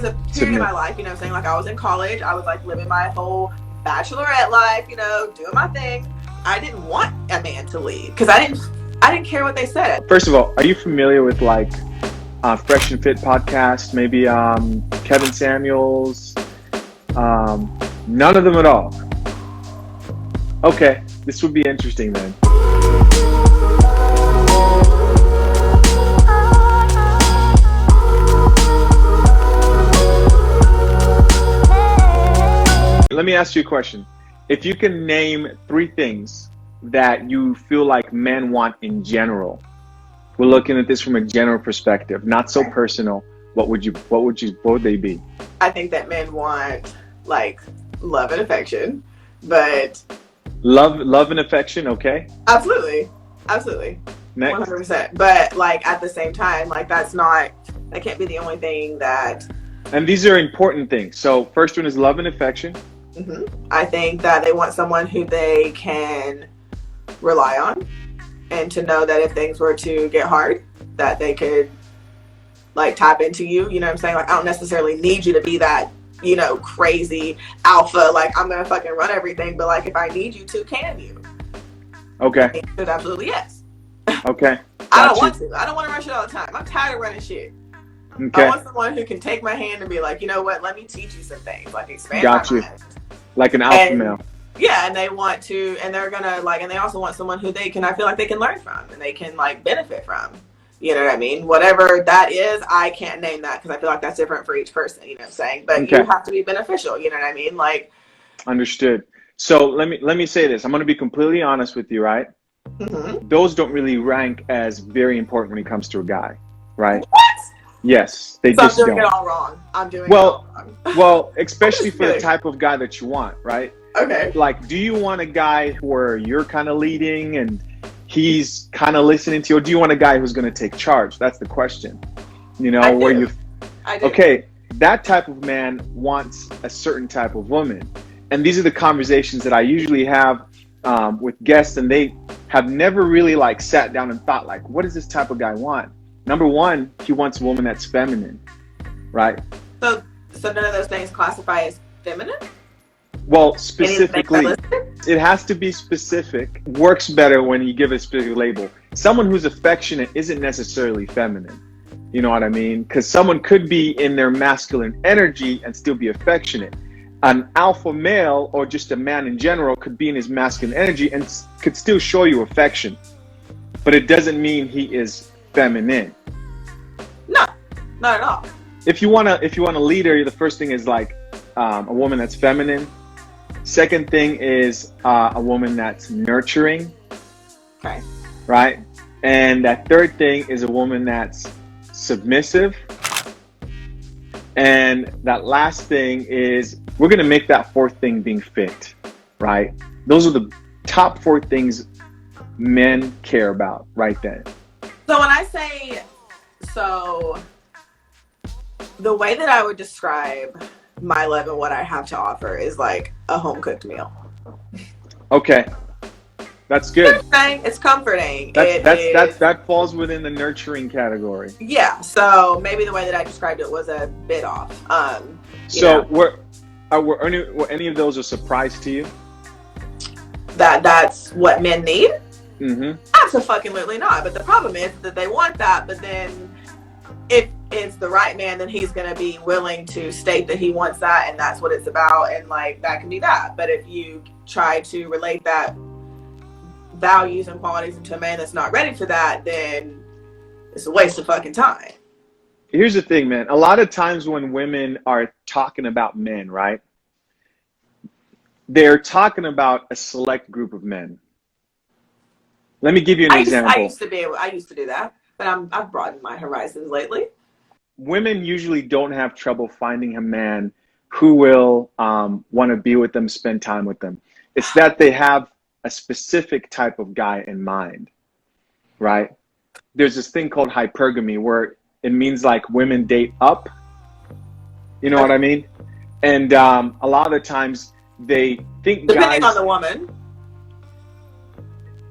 was a period in my life, you know what I'm saying? Like I was in college, I was like living my whole bachelorette life, you know, doing my thing. I didn't want a man to leave because I didn't care what they said. First of all, are you familiar with like Fresh and Fit podcast? Maybe Kevin Samuels? None of them at all. Okay, this would be interesting then. Let me ask you a question. If you can name 3 things that you feel like men want in general, we're looking at this from a general perspective, not so personal. What would they be? I think that men want like love and affection, but love and affection, okay? Absolutely. Next. 100%. But like at the same time, like that can't be the only thing that. And these are important things. So first one is love and affection. I think that they want someone who they can rely on, and to know that if things were to get hard, that they could like tap into you. You know what I'm saying? Like I don't necessarily need you to be that, you know, crazy alpha. Like I'm gonna fucking run everything, but like if I need you to, can you? Okay. Because absolutely yes. Okay. I don't want to run shit all the time. I'm tired of running shit. Okay. I want someone who can take my hand and be like, you know what? Let me teach you some things. Like expand my mind. Like an alpha male. Yeah, and they want to, and they're gonna like, and they also want someone who I feel like they can learn from and they can like benefit from. You know what I mean? Whatever that is, I can't name that because I feel like that's different for each person. You know what I'm saying? But you have to be beneficial. You know what I mean? Like. Understood. So let me say this. I'm going to be completely honest with you, right? Those don't really rank as very important when it comes to a guy, right? What? Yes, they so just don't. I'm doing it all wrong. I'm doing it all wrong. Well, especially for the type of guy that you want, right? Okay. Like, do you want a guy where you're kind of leading and he's kind of listening to you, or do you want a guy who's going to take charge? That's the question. You know, I do. Okay, that type of man wants a certain type of woman. And these are the conversations that I usually have with guests, and they have never really like sat down and thought like, what does this type of guy want? Number one, he wants a woman that's feminine, right? So none of those things classify as feminine? Well, specifically, it has to be specific. Works better when you give a specific label. Someone who's affectionate isn't necessarily feminine. You know what I mean? Because someone could be in their masculine energy and still be affectionate. An alpha male or just a man in general could be in his masculine energy and could still show you affection. But it doesn't mean he is feminine. No, not at all. If you want a leader, the first thing is like a woman that's feminine. Second thing is a woman that's nurturing. Okay. Right? And that third thing is a woman that's submissive. And that last thing is, we're going to make that fourth thing being fit, right? Those are the top 4 things men care about right then. So when I say, the way that I would describe my love and what I have to offer is like a home cooked meal. Okay. That's good. It's comforting. That falls within the nurturing category. Yeah. So maybe the way that I described it was a bit off. Were any of those a surprise to you? That's what men need? Mm-hmm. Absolutely not. But the problem is that they want that, but then if it's the right man, then he's going to be willing to state that he wants that and that's what it's about, and like that can be that. But if you try to relate that values and qualities into a man that's not ready for that, then it's a waste of fucking time. Here's the thing, man. A lot of times when women are talking about men, right? They're talking about a select group of men. Let me give you an example. I used to do that, but I've broadened my horizons lately. Women usually don't have trouble finding a man who will want to be with them, spend time with them. It's that they have a specific type of guy in mind, right? There's this thing called hypergamy where it means like women date up. You know what I mean? And a lot of the times they think depending on the woman.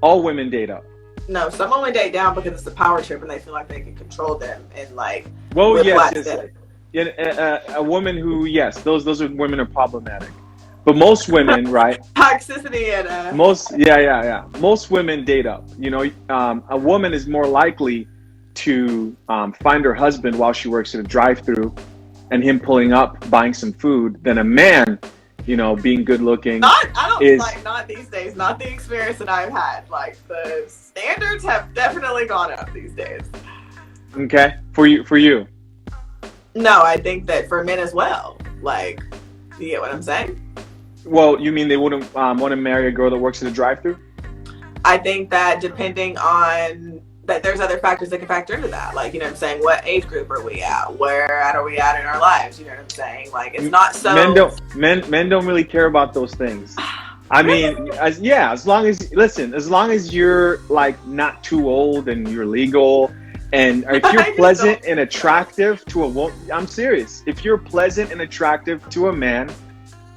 All women date up. No, some only date down because it's a power trip and they feel like they can control them and like. Well, yes. A woman who, yes, those are women are problematic. But most women, right? Toxicity and Most women date up. You know, a woman is more likely to find her husband while she works at a drive-through, and him pulling up, buying some food, than a man, you know, being good looking. I don't is like, not these days, not the experience that I've had. Like, the standards have definitely gone up these days. Okay, for you. No, I think that for men as well. Like, you get what I'm saying? Well, you mean they wouldn't want to marry a girl that works at a drive-through? I think that depending on that, there's other factors that can factor into that. Like, you know what I'm saying? What age group are we at? Where are we at in our lives? You know what I'm saying? Like, it's not so. Men don't really care about those things. I mean, as long as you're like not too old and you're legal, and if you're pleasant and attractive to a woman, I'm serious. If you're pleasant and attractive to a man,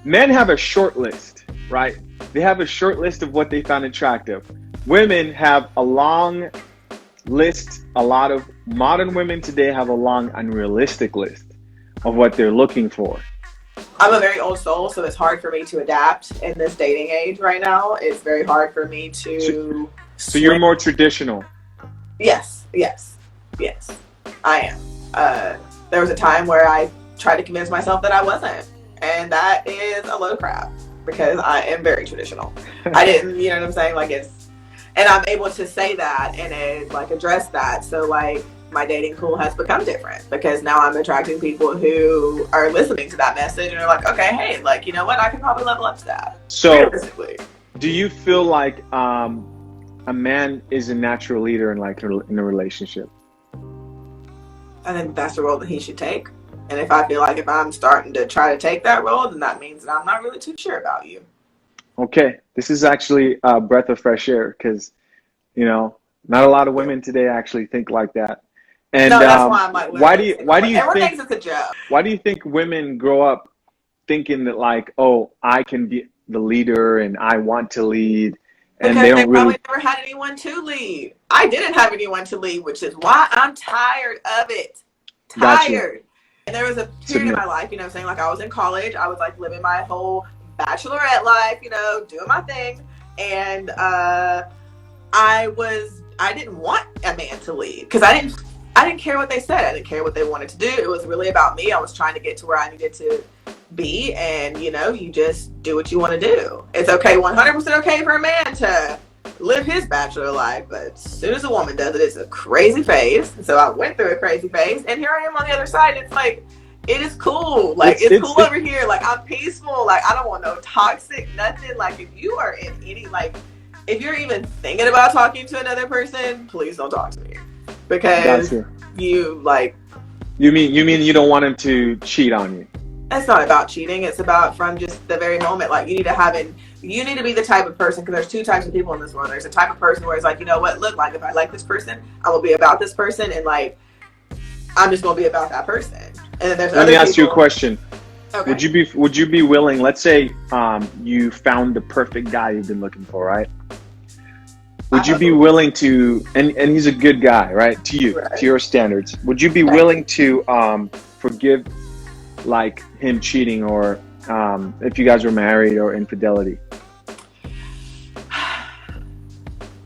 men have a short list, right? They have a short list of what they found attractive. Women have a long list. A lot of modern women today have a long, unrealistic list of what they're looking for. I'm a very old soul, so it's hard for me to adapt in this dating age right now. It's very hard for me to. So you're more traditional. Yes, I am. There was a time where I tried to convince myself that I wasn't, and that is a load of crap because I am very traditional. I didn't, you know what I'm saying? Like, and I'm able to say that and like address that. So like, my dating pool has become different because now I'm attracting people who are listening to that message and are like, okay, hey, like, you know what? I can probably level up to that. So, do you feel like a man is a natural leader in a relationship? I think that's the role that he should take. And if I feel like if I'm starting to try to take that role, then that means that I'm not really too sure about you. Okay, this is actually a breath of fresh air because, you know, not a lot of women today actually think like that. And no, that's why I'm like, why do you everyone think thinks it's a joke? Why do you think women grow up thinking that, like, oh, I can be the leader and I want to lead, and because they don't probably really never had anyone to lead. I didn't have anyone to lead, which is why I'm tired of it. Tired. And there was a period in my life, you know what I'm saying? Like, I was in college. I was like living my whole bachelorette life, you know, doing my thing. And I didn't want a man to lead because I didn't care what they said. I didn't care what they wanted to do. It was really about me. I was trying to get to where I needed to be. And, you know, you just do what you want to do. It's okay, 100% okay for a man to live his bachelor life, but as soon as a woman does it, it's a crazy phase. So I went through a crazy phase, and here I am on the other side. It's like, it is cool. Like, it's cool over here. Like, I'm peaceful. Like, I don't want no toxic nothing. Like, if you are in any, like, if you're even thinking about talking to another person, please don't talk to me, because you like. You mean you don't want him to cheat on you? It's not about cheating. It's about from just the very moment. Like, you need to be the type of person, because there's two types of people in this world. There's a type of person where it's like, you know what, look, like, if I like this person, I will be about this person, and like, I'm just gonna be about that person. And then there's Let me ask you a question. Okay. Would you be willing, let's say you found the perfect guy you've been looking for, right? Would you be willing to, and he's a good guy, right? To you, to your standards, would you be willing to forgive like him cheating, or if you guys were married, or infidelity?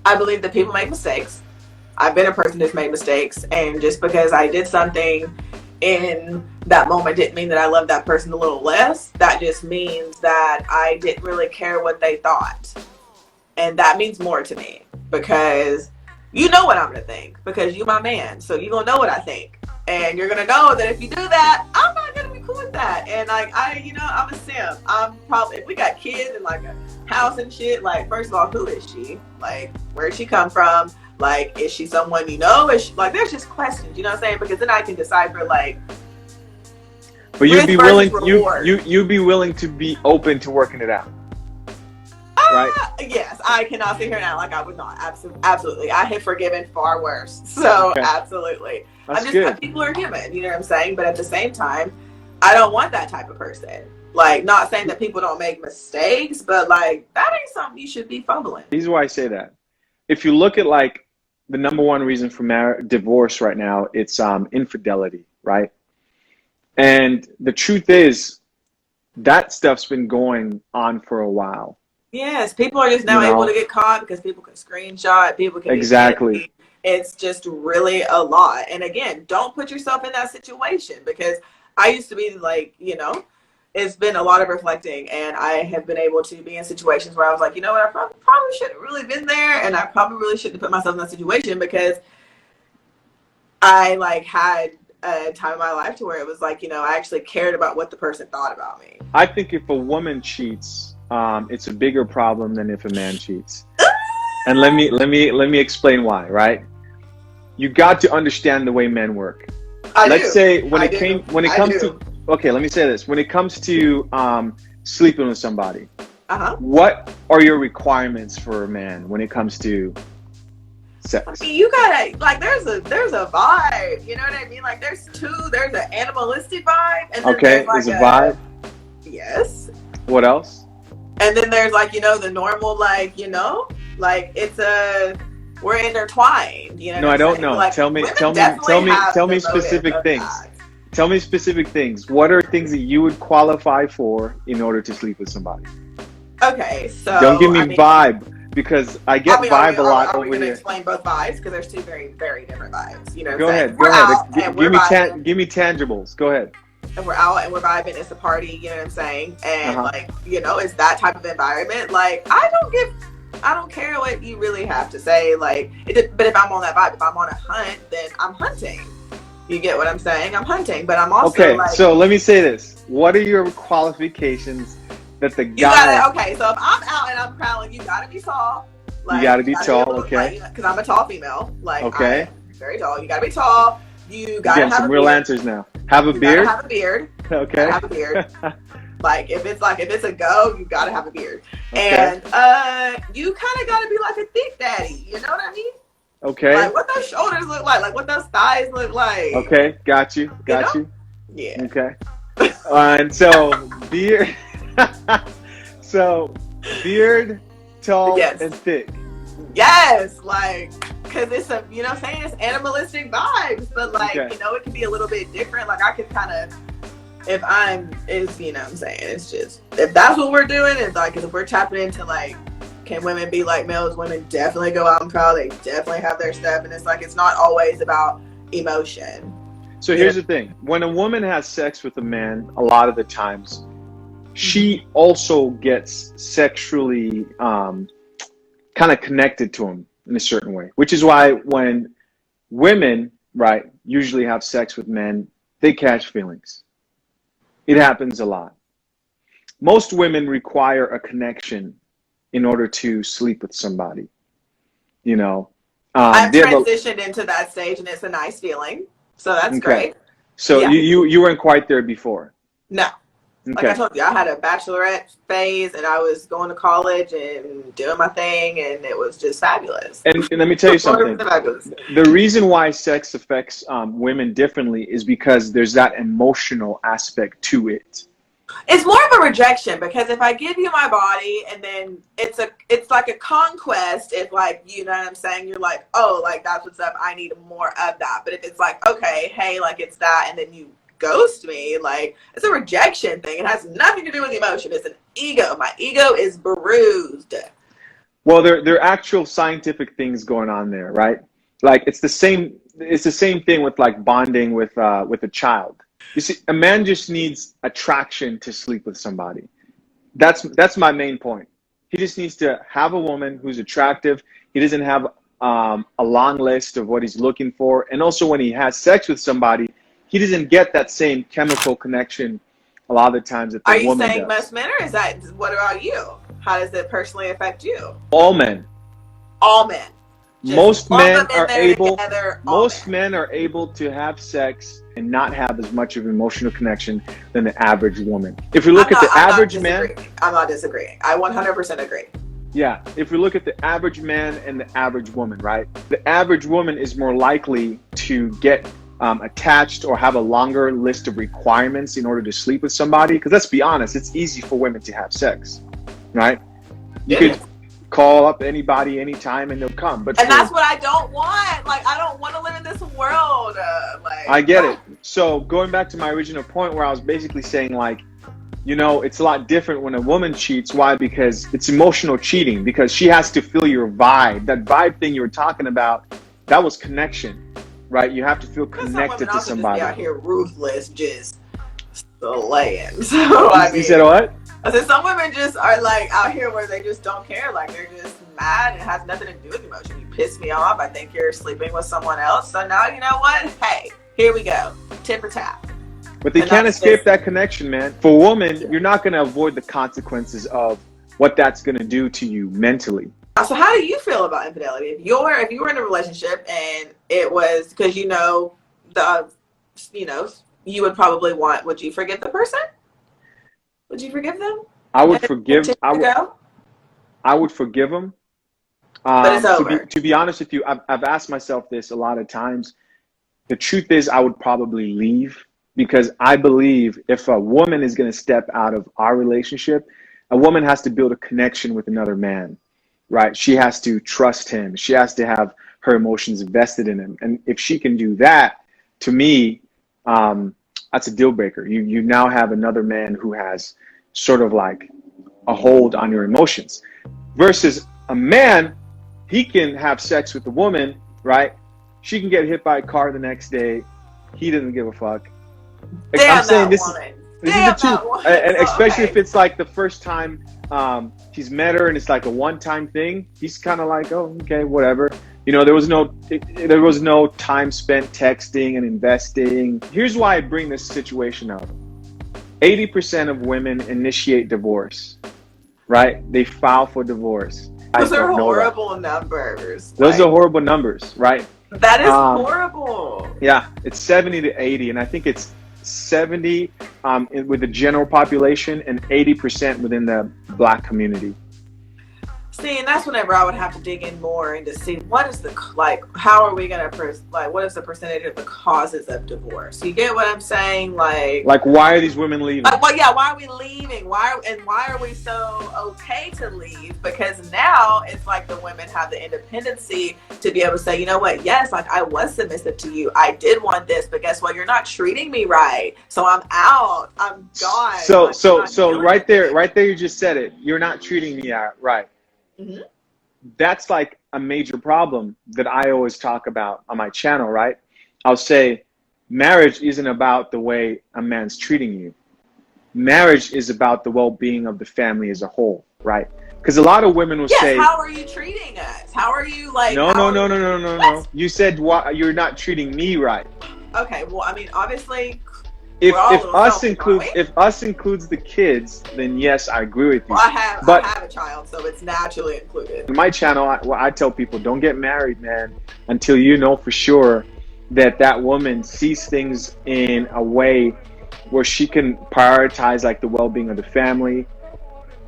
I believe that people make mistakes. I've been a person who's made mistakes, and just because I did something in that moment didn't mean that I loved that person a little less. That just means that I didn't really care what they thought. And that means more to me, because you know what I'm going to think, because you're my man. So you're going to know what I think. And you're going to know that if you do that, I'm not going to be cool with that. And like, I'm a simp. I'm probably, if we got kids and like a house and shit, like, first of all, who is she? Like, where'd she come from? Like, is she someone you know? Is she, like, there's just questions, you know what I'm saying? Because then I can decipher, like, but you'd be willing, you'd be willing to be open to working it out. Right? Yes, I cannot sit here now like I would not. Absolutely. I have forgiven far worse. So, absolutely. That's good. People are human, you know what I'm saying? But at the same time, I don't want that type of person. Like, not saying that people don't make mistakes, but like, that ain't something you should be fumbling. Here's why I say that. If you look at like the number one reason for divorce right now, it's infidelity, right? And the truth is, that stuff's been going on for a while. Yes, people are just You now able to know? get caught because people can screenshot, people can be Exactly. petty. It's just really a lot. And again, don't put yourself in that situation, because I used to be like, it's been a lot of reflecting, and I have been able to be in situations where I was like, you know what, I probably shouldn't really been there, and I probably really shouldn't have put myself in that situation, because I like had a time in my life to where it was like, I actually cared about what the person thought about me. I think if a woman cheats, it's a bigger problem than if a man cheats. And let me explain why, right? You got to understand the way men work. Let's say when it comes to, okay, let me say this. When it comes to sleeping with somebody, what are your requirements for a man when it comes to sex? I mean, you gotta, like, there's a vibe, you know what I mean? Like, there's an animalistic vibe, and then there's a vibe. Yes. What else? And then there's like, the normal, like, we're intertwined, No, I don't know. Like, tell me specific things. Tell me specific things. What are things that you would qualify for in order to sleep with somebody? Okay, so don't give me vibe, because I get vibe a lot over here. Are we going to explain both vibes? Because there's two very, very different vibes. Go ahead. Give me tangibles. Go ahead. And we're out and we're vibing. It's a party. You know what I'm saying? And like, it's that type of environment. Like, I don't care what you really have to say. Like, but if I'm on that vibe, if I'm on a hunt, then I'm hunting. You get what I'm saying? I'm hunting, but I'm also okay. So let me say this: what are your qualifications that the guy? Okay, so if I'm out and I'm prowling, you gotta be tall. Like, you gotta be tall. Okay. Because I'm a tall female. Like, okay. I'm very tall. You gotta be tall. You gotta have some real answers now. Have a beard. Have a beard. Okay. Have a beard. Like, if it's a go, you gotta have a beard. Okay. And you kind of gotta be like a thick daddy. You know what I mean? Okay. Like, what those shoulders look like what those thighs look like. Okay, got you. You. Yeah. Okay. And so beard. So beard, tall, and thick. Yes, like, because it's a, it's animalistic vibes, but like, it can be a little bit different. Like, I could kind of, what I'm saying? It's just, if that's what we're doing, it's like, if we're tapping into like, can women be like males? Women definitely go out and prowl. They definitely have their stuff. And it's like, it's not always about emotion. So here's the thing. When a woman has sex with a man, a lot of the times, she also gets sexually kind of connected to him in a certain way, which is why when women, right, usually have sex with men, they catch feelings. It happens a lot. Most women require a connection in order to sleep with somebody. I've transitioned into that stage, and it's a nice feeling. So that's great. So you weren't quite there before? No. Like I told you, I had a bachelorette phase, and I was going to college and doing my thing, and it was just fabulous. And let me tell you something. The reason why sex affects women differently is because there's that emotional aspect to it. It's more of a rejection, because if I give you my body, and then it's like a conquest, if like, you know what I'm saying, you're like, oh, like, that's what's up, I need more of that. But if it's like, okay, hey, like, it's that, and then you ghost me, like, it's a rejection thing. It has nothing to do with emotion. It's an ego. My ego is bruised. Well, there are actual scientific things going on there, right? Like, it's the same thing with like bonding with a child. You see, a man just needs attraction to sleep with somebody. That's my main point. He just needs to have a woman who's attractive. He doesn't have a long list of what he's looking for. And also, when he has sex with somebody, he doesn't get that same chemical connection a lot of the times that the woman does. Are you saying most men, or what about you? How does it personally affect you? All men. All men. Most men are able to have sex and not have as much of an emotional connection than the average woman. If you look at the average man, I'm not disagreeing. I 100% agree. Yeah, if we look at the average man and the average woman, right? The average woman is more likely to get attached or have a longer list of requirements in order to sleep with somebody. Because let's be honest, it's easy for women to have sex, right? You could call up anybody anytime and they'll come. And that's what I don't want. Like, I don't want to live in this world. I get it. So going back to my original point where I was basically saying like, you know, it's a lot different when a woman cheats. Why? Because it's emotional cheating, because she has to feel your vibe. That vibe thing you were talking about, that was connection, right? You have to feel connected to somebody. Just be out here ruthless, just slaying. So I mean, you said what? I said some women just are like out here where they just don't care. Like they're just mad and it has nothing to do with emotion. You piss me off. I think you're sleeping with someone else. So now you know what? Hey, here we go. Tip or tap. But they can't escape that connection, man. For a woman, you're not going to avoid the consequences of what that's going to do to you mentally. So how do you feel about infidelity? If you were in a relationship and it was because you would probably would you forgive the person? Would you forgive them? I would forgive. I would forgive them. But it's over. To be honest with you, I've asked myself this a lot of times. The truth is, I would probably leave. Because I believe if a woman is going to step out of our relationship, a woman has to build a connection with another man, right? She has to trust him. She has to have her emotions invested in him. And if she can do that, to me, that's a deal breaker. You now have another man who has sort of like a hold on your emotions. Versus a man, he can have sex with a woman, right? She can get hit by a car the next day. He doesn't give a fuck. Damn, I'm saying this is the truth, and especially if it's like the first time he's met her and it's like a one-time thing. He's kind of like, oh, okay, whatever. You know, there was no time spent texting and investing. Here's why I bring this situation up. 80% of women initiate divorce, right? They file for divorce. Those are horrible numbers. Those are horrible numbers, right? That is horrible. Yeah, it's 70 to 80, and I think it's 70 with the general population and 80% within the Black community. See, and that's whenever I would have to dig in more and to see what is how are we gonna what is the percentage of the causes of divorce? You get what I'm saying? Like why are these women leaving? Why are we leaving? Why are we so okay to leave? Because now it's like the women have the independency to be able to say, you know what? Yes, like I was submissive to you. I did want this, but guess what? You're not treating me right, so I'm out. I'm gone. So right there, you just said it. You're not treating me right. Mm-hmm. That's like a major problem that I always talk about on my channel, right? I'll say marriage isn't about the way a man's treating you. Marriage is about the well-being of the family as a whole, right? Because a lot of women will say, how are you treating us? How are you No. You said you're not treating me right. Okay, well, I mean, obviously, if us includes the kids, then yes, I agree with you. Well, I have a child, so it's naturally included. In my channel, I tell people, don't get married, man, until you know for sure that woman sees things in a way where she can prioritize like the well-being of the family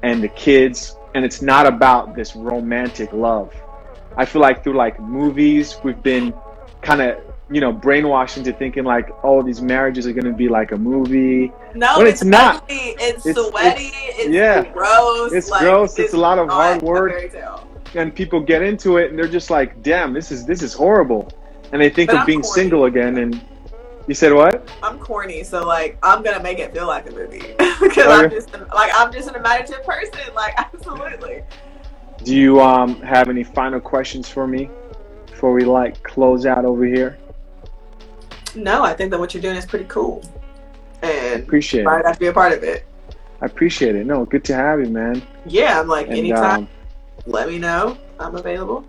and the kids, and it's not about this romantic love. I feel like through like movies, we've been kind of brainwashed into thinking like, oh, these marriages are going to be like a movie. No, it's not. It's sweaty. It's gross. It's gross. It's a lot of hard work. And people get into it and they're just like, damn, this is horrible. And they think of being single again. And you said what? I'm corny, so like I'm gonna make it feel like a movie because I'm just an imaginative person. Like absolutely. Do you have any final questions for me before we like close out over here? No, I think that what you're doing is pretty cool, and appreciate it. I'd be a part of it. I appreciate it. No, good to have you, man. Yeah, I'm like anytime. Let me know. I'm available.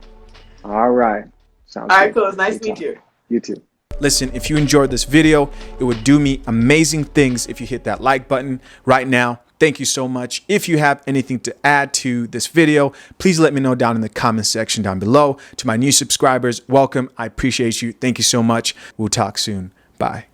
All right. Sounds all right, cool. It's nice to meet you. You too. Listen, if you enjoyed this video, it would do me amazing things if you hit that like button right now. Thank you so much. If you have anything to add to this video, please let me know down in the comment section down below. To my new subscribers, welcome. I appreciate you. Thank you so much. We'll talk soon. Bye.